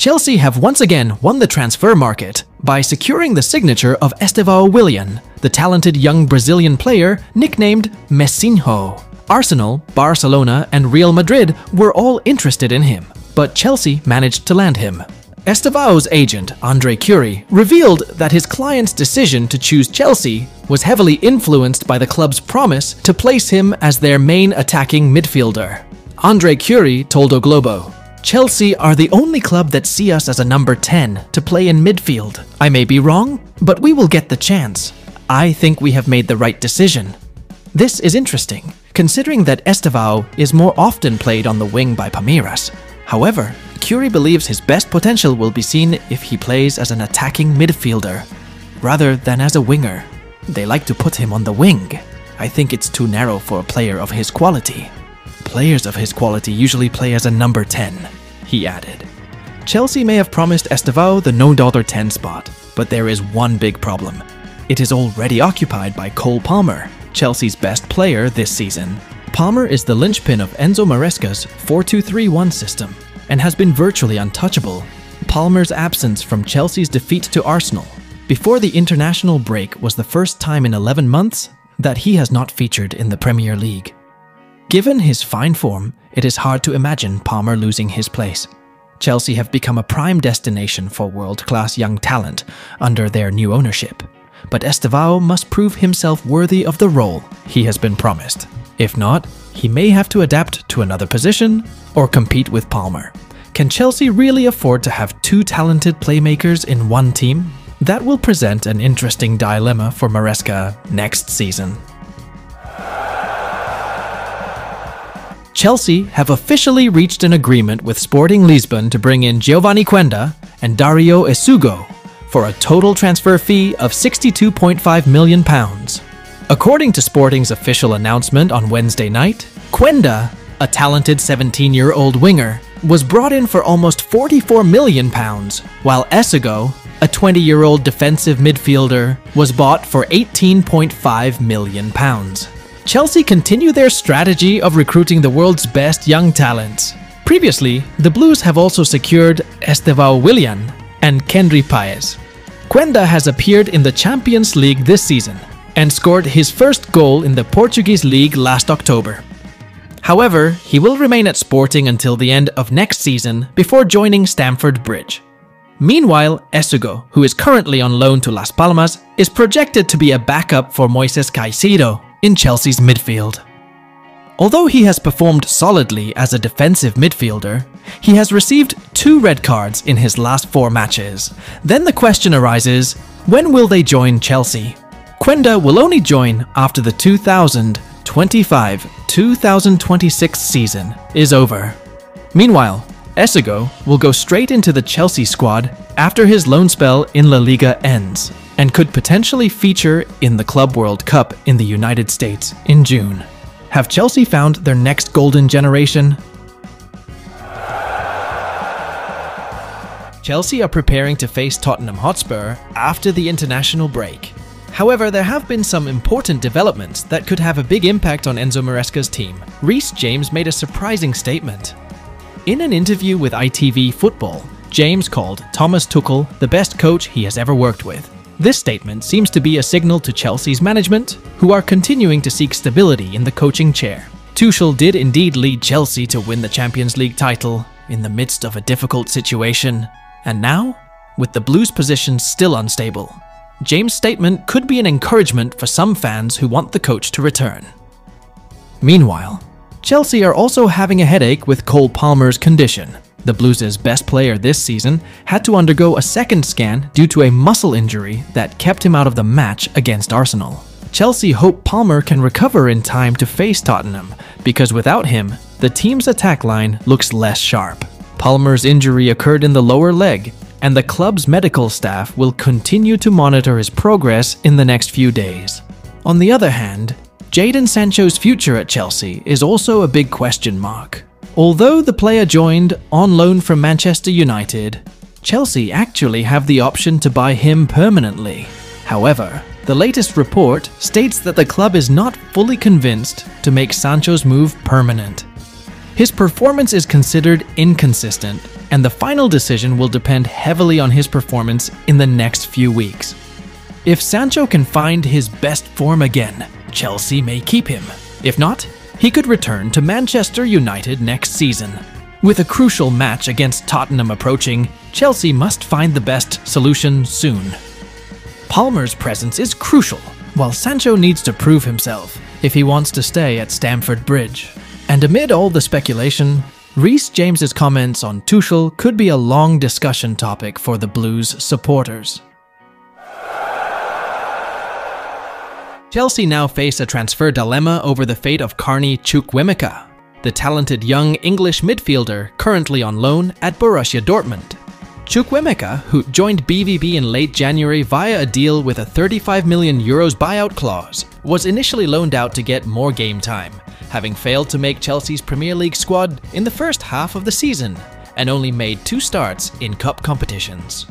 Chelsea have once again won the transfer market by securing the signature of Estevão Willian, the talented young Brazilian player nicknamed Messinho. Arsenal, Barcelona, and Real Madrid were all interested in him, but Chelsea managed to land him. Estevão's agent, Andre Curie, revealed that his client's decision to choose Chelsea was heavily influenced by the club's promise to place him as their main attacking midfielder. Andre Curie told O Globo, "Chelsea are the only club that see us as a number 10 to play in midfield. I may be wrong, but we will get the chance. I think we have made the right decision." This is interesting, considering that Estevão is more often played on the wing by Palmeiras. However, Curie believes his best potential will be seen if he plays as an attacking midfielder, rather than as a winger. They like to put him on the wing. I think it's too narrow for a player of his quality. Players of his quality usually play as a number 10, he added. Chelsea may have promised Estevão the no-$10 spot, but there is one big problem. It is already occupied by Cole Palmer, Chelsea's best player this season. Palmer is the linchpin of Enzo Maresca's 4-2-3-1 system and has been virtually untouchable. Palmer's absence from Chelsea's defeat to Arsenal before the international break was the first time in 11 months that he has not featured in the Premier League. Given his fine form, it is hard to imagine Palmer losing his place. Chelsea have become a prime destination for world-class young talent under their new ownership, but Estevão must prove himself worthy of the role he has been promised. If not, he may have to adapt to another position or compete with Palmer. Can Chelsea really afford to have two talented playmakers in one team? That will present an interesting dilemma for Maresca next season. Chelsea have officially reached an agreement with Sporting Lisbon to bring in Giovanni Quenda and Dario Essugo for a total transfer fee of £62.5 million. According to Sporting's official announcement on Wednesday night, Quenda, a talented 17-year-old winger, was brought in for almost £44 million, while Essugo, a 20-year-old defensive midfielder, was bought for £18.5 million. Chelsea continue their strategy of recruiting the world's best young talents. Previously, the Blues have also secured Estevão Willian and Kendry Paes. Quenda has appeared in the Champions League this season and scored his first goal in the Portuguese league last October. However, he will remain at Sporting until the end of next season before joining Stamford Bridge. Meanwhile, Essugo, who is currently on loan to Las Palmas, is projected to be a backup for Moises Caicedo in Chelsea's midfield. Although he has performed solidly as a defensive midfielder, he has received 2 red cards in his last 4 matches. Then the question arises, when will they join Chelsea? Quenda will only join after the 2025-2026 season is over. Meanwhile, Essugo will go straight into the Chelsea squad after his loan spell in La Liga ends, and could potentially feature in the Club World Cup in the United States in June. Have Chelsea found their next golden generation? Chelsea are preparing to face Tottenham Hotspur after the international break. However, there have been some important developments that could have a big impact on Enzo Maresca's team. Reece James made a surprising statement. In an interview with ITV Football, James called Thomas Tuchel the best coach he has ever worked with. This statement seems to be a signal to Chelsea's management, who are continuing to seek stability in the coaching chair. Tuchel did indeed lead Chelsea to win the Champions League title in the midst of a difficult situation, and now, with the Blues' position still unstable, James' statement could be an encouragement for some fans who want the coach to return. Meanwhile, Chelsea are also having a headache with Cole Palmer's condition. The Blues' best player this season had to undergo a second scan due to a muscle injury that kept him out of the match against Arsenal. Chelsea hope Palmer can recover in time to face Tottenham, because without him, the team's attack line looks less sharp. Palmer's injury occurred in the lower leg, and the club's medical staff will continue to monitor his progress in the next few days. On the other hand, Jadon Sancho's future at Chelsea is also a big question mark. Although the player joined on loan from Manchester United, Chelsea actually have the option to buy him permanently. However, the latest report states that the club is not fully convinced to make Sancho's move permanent. His performance is considered inconsistent, and the final decision will depend heavily on his performance in the next few weeks. If Sancho can find his best form again, Chelsea may keep him. If not, he could return to Manchester United next season. With a crucial match against Tottenham approaching, Chelsea must find the best solution soon. Palmer's presence is crucial, while Sancho needs to prove himself if he wants to stay at Stamford Bridge. And amid all the speculation, Reece James's comments on Tuchel could be a long discussion topic for the Blues supporters. Chelsea now face a transfer dilemma over the fate of Carney Chukwuemeka, the talented young English midfielder currently on loan at Borussia Dortmund. Chukwuemeka, who joined BVB in late January via a deal with a €35 million buyout clause, was initially loaned out to get more game time, having failed to make Chelsea's Premier League squad in the first half of the season, and only made 2 starts in cup competitions.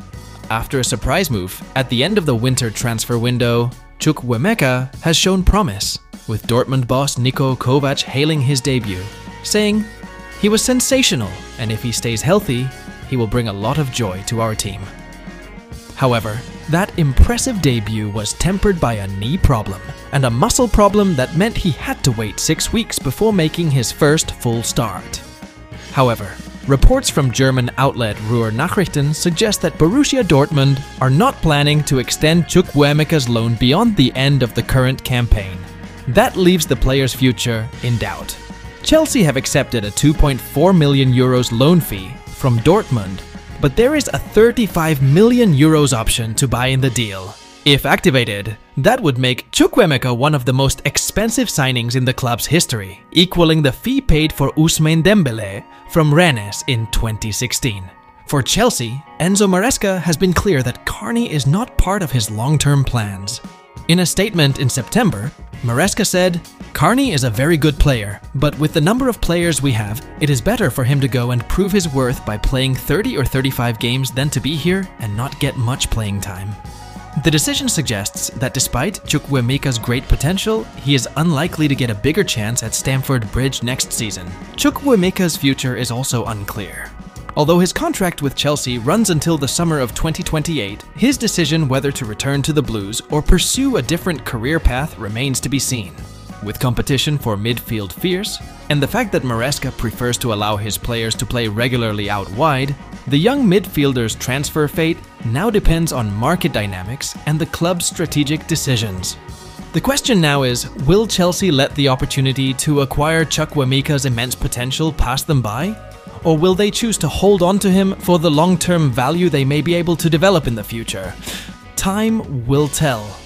After a surprise move at the end of the winter transfer window, Chukwuemeka has shown promise, with Dortmund boss Niko Kovac hailing his debut, saying, "He was sensational, and if he stays healthy, he will bring a lot of joy to our team." However, that impressive debut was tempered by a knee problem and a muscle problem that meant he had to wait 6 weeks before making his first full start. However, reports from German outlet Ruhr Nachrichten suggest that Borussia Dortmund are not planning to extend Chukwuemeka's loan beyond the end of the current campaign. That leaves the player's future in doubt. Chelsea have accepted a €2.4 million loan fee from Dortmund, but there is a €35 million option to buy in the deal. If activated, that would make Chukwuemeka one of the most expensive signings in the club's history, equaling the fee paid for Ousmane Dembélé from Rennes in 2016. For Chelsea, Enzo Maresca has been clear that Carney is not part of his long-term plans. In a statement in September, Maresca said, "Carney is a very good player, but with the number of players we have, it is better for him to go and prove his worth by playing 30 or 35 games than to be here and not get much playing time." The decision suggests that despite Chukwuemeka's great potential, he is unlikely to get a bigger chance at Stamford Bridge next season. Chukwuemeka's future is also unclear. Although his contract with Chelsea runs until the summer of 2028, his decision whether to return to the Blues or pursue a different career path remains to be seen. With competition for midfield fierce, and the fact that Maresca prefers to allow his players to play regularly out wide, the young midfielder's transfer fate now depends on market dynamics and the club's strategic decisions. The question now is, will Chelsea let the opportunity to acquire Chukwuemeka's immense potential pass them by? Or will they choose to hold on to him for the long-term value they may be able to develop in the future? Time will tell.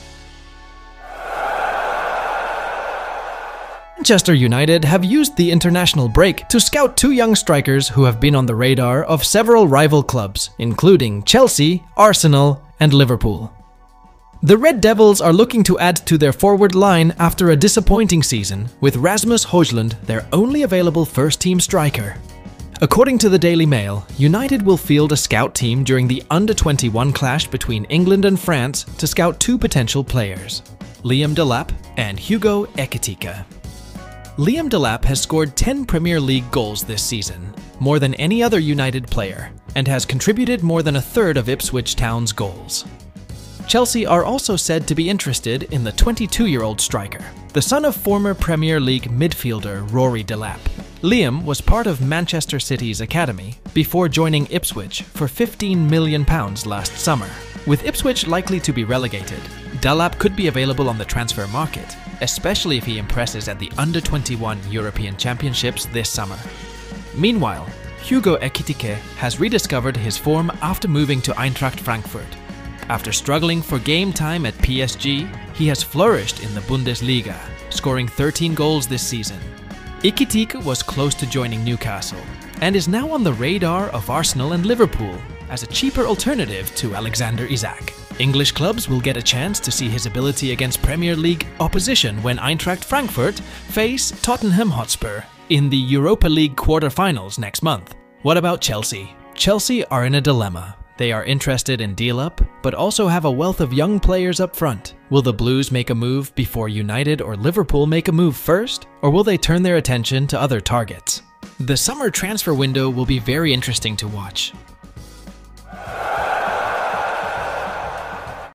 Manchester United have used the international break to scout 2 young strikers who have been on the radar of several rival clubs, including Chelsea, Arsenal, and Liverpool. The Red Devils are looking to add to their forward line after a disappointing season, with Rasmus Højlund their only available first-team striker. According to the Daily Mail, United will field a scout team during the Under-21 clash between England and France to scout 2 potential players, Liam Delap and Hugo Ekitike. Liam Delap has scored 10 Premier League goals this season, more than any other United player, and has contributed more than a third of Ipswich Town's goals. Chelsea are also said to be interested in the 22-year-old striker, the son of former Premier League midfielder Rory Delap. Liam was part of Manchester City's academy before joining Ipswich for £15 million last summer. With Ipswich likely to be relegated, Delap could be available on the transfer market, especially if he impresses at the Under-21 European Championships this summer. Meanwhile, Hugo Ekitike has rediscovered his form after moving to Eintracht Frankfurt. After struggling for game time at PSG, he has flourished in the Bundesliga, scoring 13 goals this season. Ekitike was close to joining Newcastle, and is now on the radar of Arsenal and Liverpool as a cheaper alternative to Alexander Isak. English clubs will get a chance to see his ability against Premier League opposition when Eintracht Frankfurt face Tottenham Hotspur in the Europa League quarter-finals next month. What about Chelsea? Chelsea are in a dilemma. They are interested in Delap, but also have a wealth of young players up front. Will the Blues make a move before United or Liverpool make a move first, or will they turn their attention to other targets? The summer transfer window will be very interesting to watch.